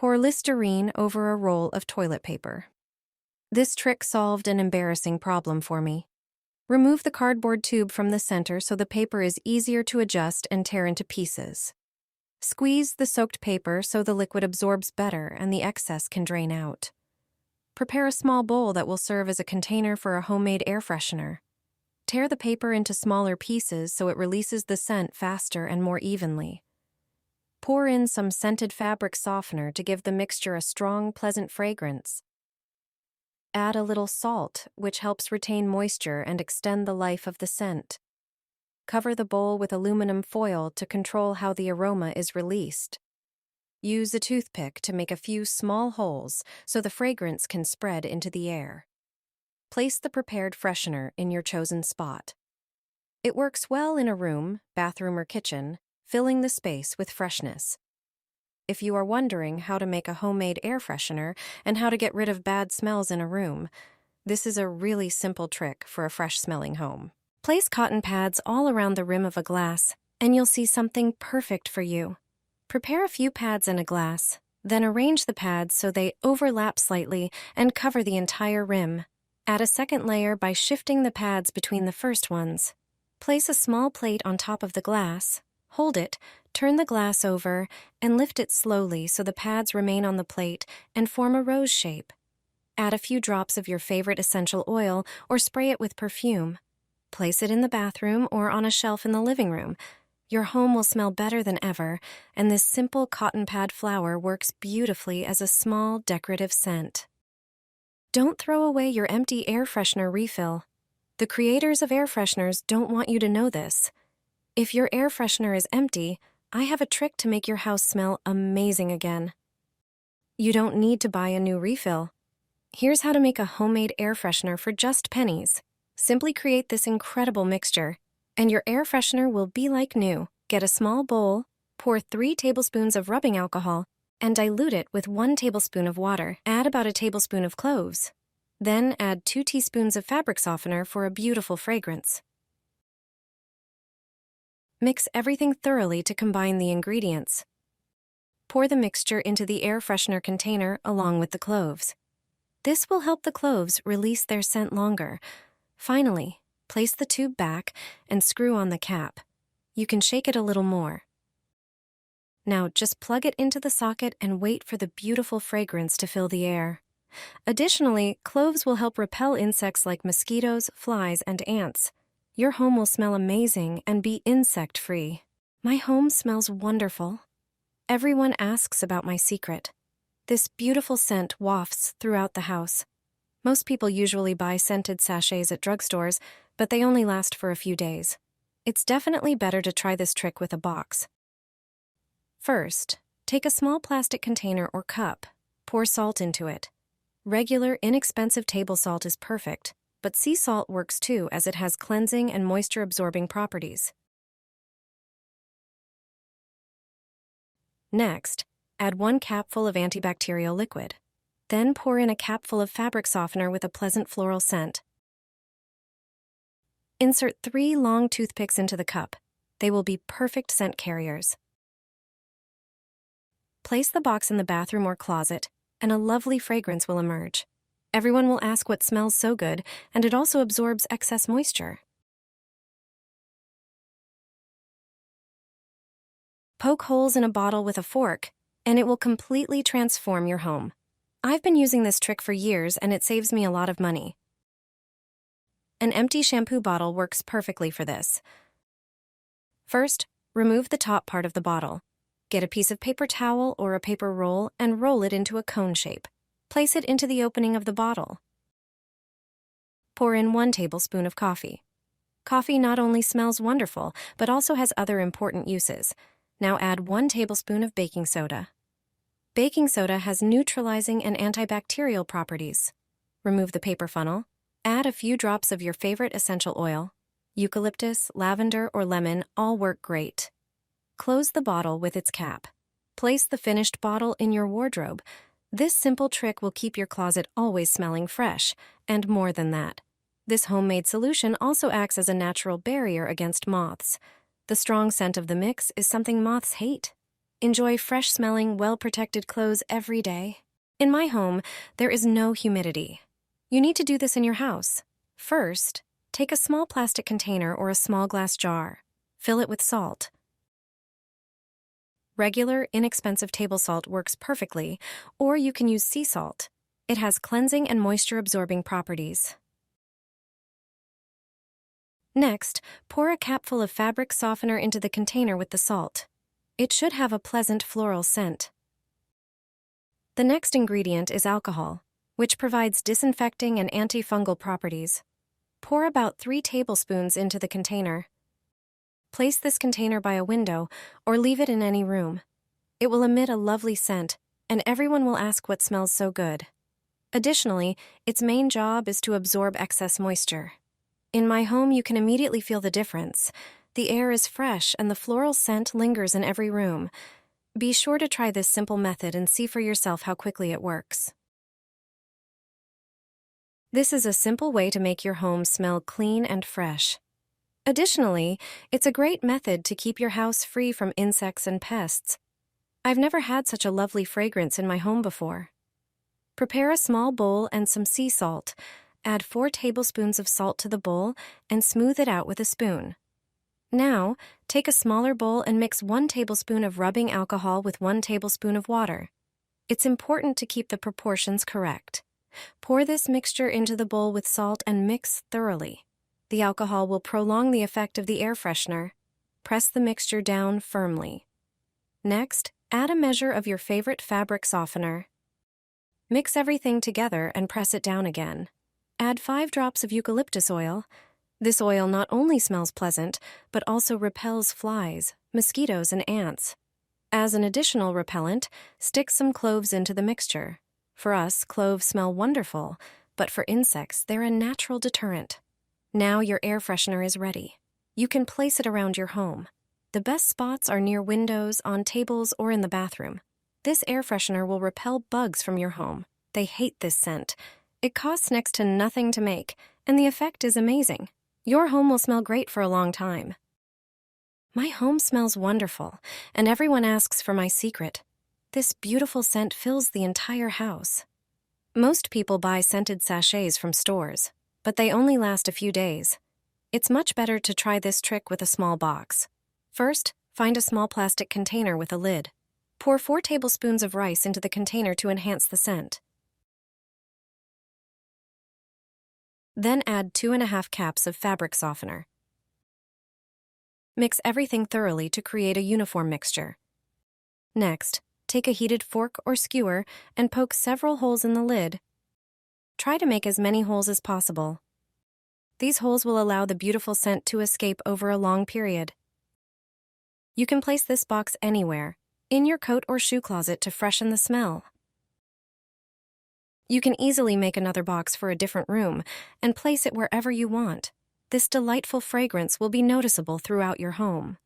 Pour Listerine over a roll of toilet paper. This trick solved an embarrassing problem for me. Remove the cardboard tube from the center so the paper is easier to adjust and tear into pieces. Squeeze the soaked paper so the liquid absorbs better and the excess can drain out. Prepare a small bowl that will serve as a container for a homemade air freshener. Tear the paper into smaller pieces so it releases the scent faster and more evenly. Pour in some scented fabric softener to give the mixture a strong, pleasant fragrance. Add a little salt, which helps retain moisture and extend the life of the scent. Cover the bowl with aluminum foil to control how the aroma is released. Use a toothpick to make a few small holes so the fragrance can spread into the air. Place the prepared freshener in your chosen spot. It works well in a room, bathroom, or kitchen, filling the space with freshness. If you are wondering how to make a homemade air freshener and how to get rid of bad smells in a room, this is a really simple trick for a fresh-smelling home. Place cotton pads all around the rim of a glass, and you'll see something perfect for you. Prepare a few pads in a glass, then arrange the pads so they overlap slightly and cover the entire rim. Add a second layer by shifting the pads between the first ones. Place a small plate on top of the glass. Hold it, turn the glass over, and lift it slowly so the pads remain on the plate and form a rose shape. Add a few drops of your favorite essential oil or spray it with perfume. Place it in the bathroom or on a shelf in the living room. Your home will smell better than ever, and this simple cotton pad flower works beautifully as a small decorative scent. Don't throw away your empty air freshener refill. The creators of air fresheners don't want you to know this. If your air freshener is empty, I have a trick to make your house smell amazing again. You don't need to buy a new refill. Here's how to make a homemade air freshener for just pennies. Simply create this incredible mixture, and your air freshener will be like new. Get a small bowl, pour 3 tablespoons of rubbing alcohol, and dilute it with 1 tablespoon of water. Add about a tablespoon of cloves. Then add 2 teaspoons of fabric softener for a beautiful fragrance. Mix everything thoroughly to combine the ingredients. Pour the mixture into the air freshener container along with the cloves. This will help the cloves release their scent longer. Finally, place the tube back and screw on the cap. You can shake it a little more. Now just plug it into the socket and wait for the beautiful fragrance to fill the air. Additionally, cloves will help repel insects like mosquitoes, flies, and ants. Your home will smell amazing and be insect-free. My home smells wonderful. Everyone asks about my secret. This beautiful scent wafts throughout the house. Most people usually buy scented sachets at drugstores, but they only last for a few days. It's definitely better to try this trick with a box. First, take a small plastic container or cup. Pour salt into it. Regular, inexpensive table salt is perfect, but sea salt works too as it has cleansing and moisture-absorbing properties. Next, add 1 capful of antibacterial liquid. Then pour in a capful of fabric softener with a pleasant floral scent. Insert 3 long toothpicks into the cup. They will be perfect scent carriers. Place the box in the bathroom or closet, and a lovely fragrance will emerge. Everyone will ask what smells so good, and it also absorbs excess moisture. Poke holes in a bottle with a fork, and it will completely transform your home. I've been using this trick for years, and it saves me a lot of money. An empty shampoo bottle works perfectly for this. First, remove the top part of the bottle. Get a piece of paper towel or a paper roll and roll it into a cone shape. Place it into the opening of the bottle. Pour in 1 tablespoon of coffee. Coffee not only smells wonderful, but also has other important uses. Now add 1 tablespoon of baking soda. Baking soda has neutralizing and antibacterial properties. Remove the paper funnel. Add a few drops of your favorite essential oil. Eucalyptus, lavender, or lemon all work great. Close the bottle with its cap. Place the finished bottle in your wardrobe. This simple trick will keep your closet always smelling fresh, and more than that. This homemade solution also acts as a natural barrier against moths. The strong scent of the mix is something moths hate. Enjoy fresh-smelling, well-protected clothes every day. In my home, there is no humidity. You need to do this in your house. First, take a small plastic container or a small glass jar. Fill it with salt. Regular, inexpensive table salt works perfectly, or you can use sea salt. It has cleansing and moisture-absorbing properties. Next, pour a capful of fabric softener into the container with the salt. It should have a pleasant floral scent. The next ingredient is alcohol, which provides disinfecting and antifungal properties. Pour about 3 tablespoons into the container. Place this container by a window or leave it in any room. It will emit a lovely scent, and everyone will ask what smells so good. Additionally, its main job is to absorb excess moisture. In my home, you can immediately feel the difference. The air is fresh and the floral scent lingers in every room. Be sure to try this simple method and see for yourself how quickly it works. This is a simple way to make your home smell clean and fresh. Additionally, it's a great method to keep your house free from insects and pests. I've never had such a lovely fragrance in my home before. Prepare a small bowl and some sea salt. Add 4 tablespoons of salt to the bowl and smooth it out with a spoon. Now, take a smaller bowl and mix 1 tablespoon of rubbing alcohol with 1 tablespoon of water. It's important to keep the proportions correct. Pour this mixture into the bowl with salt and mix thoroughly. The alcohol will prolong the effect of the air freshener. Press the mixture down firmly. Next, add a measure of your favorite fabric softener. Mix everything together and press it down again. Add 5 drops of eucalyptus oil. This oil not only smells pleasant, but also repels flies, mosquitoes, and ants. As an additional repellent, stick some cloves into the mixture. For us, cloves smell wonderful, but for insects, they're a natural deterrent. Now your air freshener is ready. You can place it around your home. The best spots are near windows, on tables, or in the bathroom. This air freshener will repel bugs from your home. They hate this scent. It costs next to nothing to make, and the effect is amazing. Your home will smell great for a long time. My home smells wonderful, and everyone asks for my secret. This beautiful scent fills the entire house. Most people buy scented sachets from stores, but they only last a few days. It's much better to try this trick with a small box. First, find a small plastic container with a lid. Pour 4 tablespoons of rice into the container to enhance the scent. Then add 2½ caps of fabric softener. Mix everything thoroughly to create a uniform mixture. Next, take a heated fork or skewer and poke several holes in the lid. Try to make as many holes as possible. These holes will allow the beautiful scent to escape over a long period. You can place this box anywhere, in your coat or shoe closet to freshen the smell. You can easily make another box for a different room and place it wherever you want. This delightful fragrance will be noticeable throughout your home.